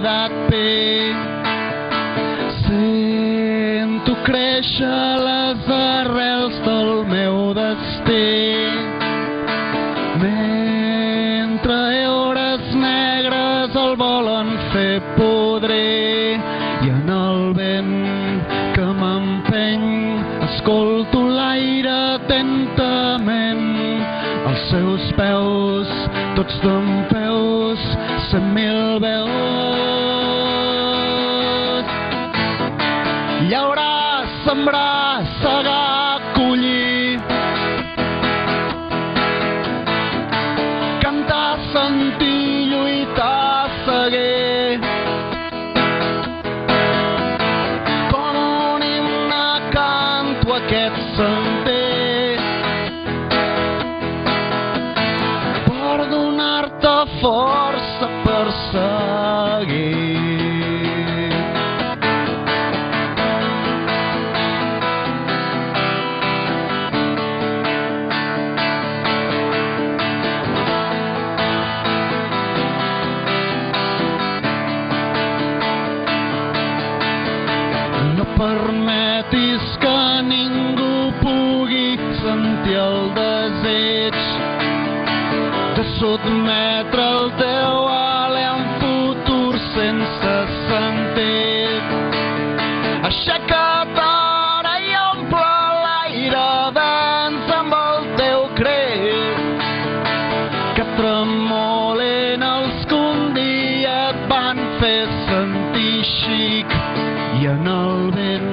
quedat bé. Sento créixer les arrels del meu destí. Mentre heures negres el volen fer podrir i en el vent que m'empeny escolto l'aire atentament. Els seus peus, tots dempeus, 100.000 veus. Llaurar, sembrar, segar, collir, cantar, sentir, lluitar, seguir. Com un himne canto aquest sender per donar-te força per seguir. No permetis que ningú pugui sentir el desig de sotmetre el teu alè a un futur sense sentit. Aixeca't ara i omple l'aire, dansa amb el teu crit, que tremolin els que un dia et van fer sentir xic. I en el vent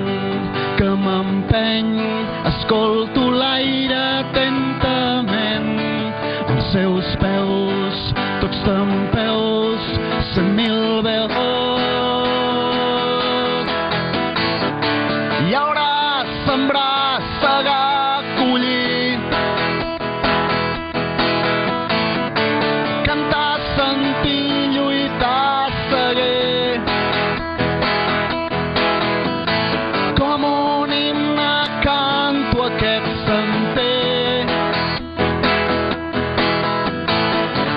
que m'empeny escolto l'aire atentament. Els seus peus, tots dempeus, 100.000 veus. Llaurar, sembrar, segar, collir, cantar, sentir, lluitar, seguir. Com un himne canto aquest sender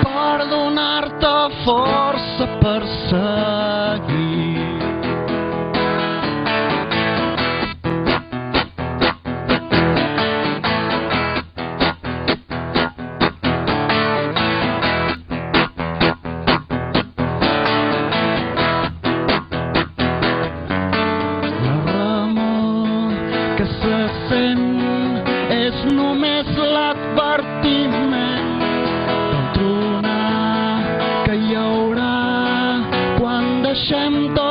per donar-te força per seguir. Que se sent és només l'advertiment del tronar que hi haurà quan deixem tot